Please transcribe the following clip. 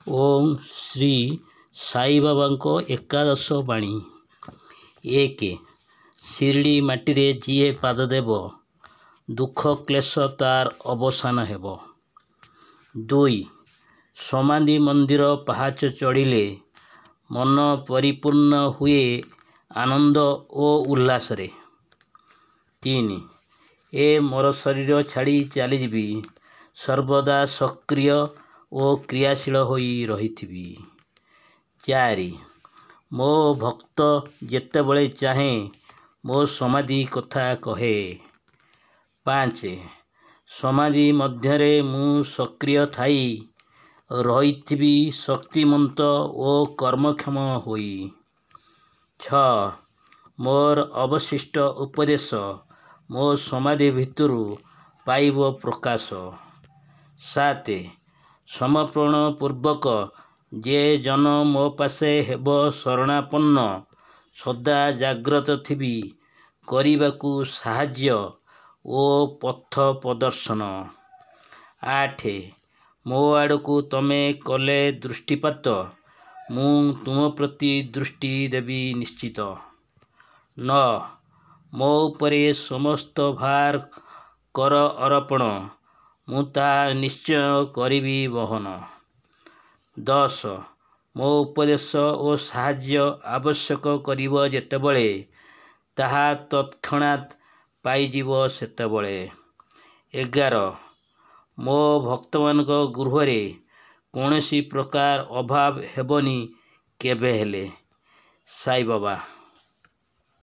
ଓಂ ଶ୍ରୀ ସାଇବାବାଙ୍କ ଏକାଦଶ ବାଣୀ। 1. ଶିରିଡ଼ି ମାଟିରେ ଯିଏ ପାଦ ଦେବ, ଦୁଃଖ କ୍ଲେଶ ତାର ଅବସାନ ହେବ। 2. ସମାଧି ମନ୍ଦିର ପାହାଚ ଚଢ଼ିଲେ ମନ ପରିପୂର୍ଣ୍ଣ ହୁଏ ଆନନ୍ଦ ଓ ଉଲ୍ଲାସରେ। 3. ଏ ମୋର ଶରୀର ଛାଡ଼ି ଚାଲିଯିବି, ସର୍ବଦା ସକ୍ରିୟ ଓ କ୍ରିୟାଶୀଳ ହୋଇ ରହିଥିବି। 4. ମୋ ଭକ୍ତ ଯେତେବେଳେ ଚାହେଁ ମୋ ସମାଧି କଥା କହେ। 5. ସମାଧି ମଧ୍ୟରେ ମୁଁ ସକ୍ରିୟ ଥାଇ ରହିଥିବି, ଶକ୍ତିମନ୍ତ ଓ କର୍ମକ୍ଷମ ହୋଇ। 6. ମୋର ଅବଶିଷ୍ଟ ଉପଦେଶ ମୋ ସମାଧି ଭିତରୁ ପାଇବ ପ୍ରକାଶ। 7. ସମର୍ପଣ ପୂର୍ବକ ଯେ ଜନ ମୋ ପାଶେ ହେବ ଶରଣାପନ୍ନ, ସଦା ଜାଗ୍ରତ ଥିବି କରିବାକୁ ସାହାଯ୍ୟ ଓ ପଥ ପ୍ରଦର୍ଶନ। 8. ମୋ ଆଡ଼କୁ ତମେ କଲେ ଦୃଷ୍ଟିପାତ, ମୁଁ ତୁମ ପ୍ରତି ଦୃଷ୍ଟି ଦେବି ନିଶ୍ଚିତ। 9. ମୋ ଉପରେ ସମସ୍ତ ଭାର କର ଅର୍ପଣ, ମୁଁ ତାହା ନିଶ୍ଚୟ କରିବି ବହନ। 10. ମୋ ଉପଦେଶ ଓ ସାହାଯ୍ୟ ଆବଶ୍ୟକ କରିବ ଯେତେବେଳେ, ତାହା ତତ୍କ୍ଷଣାତ୍ ପାଇଯିବ ସେତେବେଳେ। 11. ମୋ ଭକ୍ତମାନଙ୍କ ଗୃହରେ କୌଣସି ପ୍ରକାର ଅଭାବ ହେବନି କେବେ ହେଲେ। ସାଇବାବା।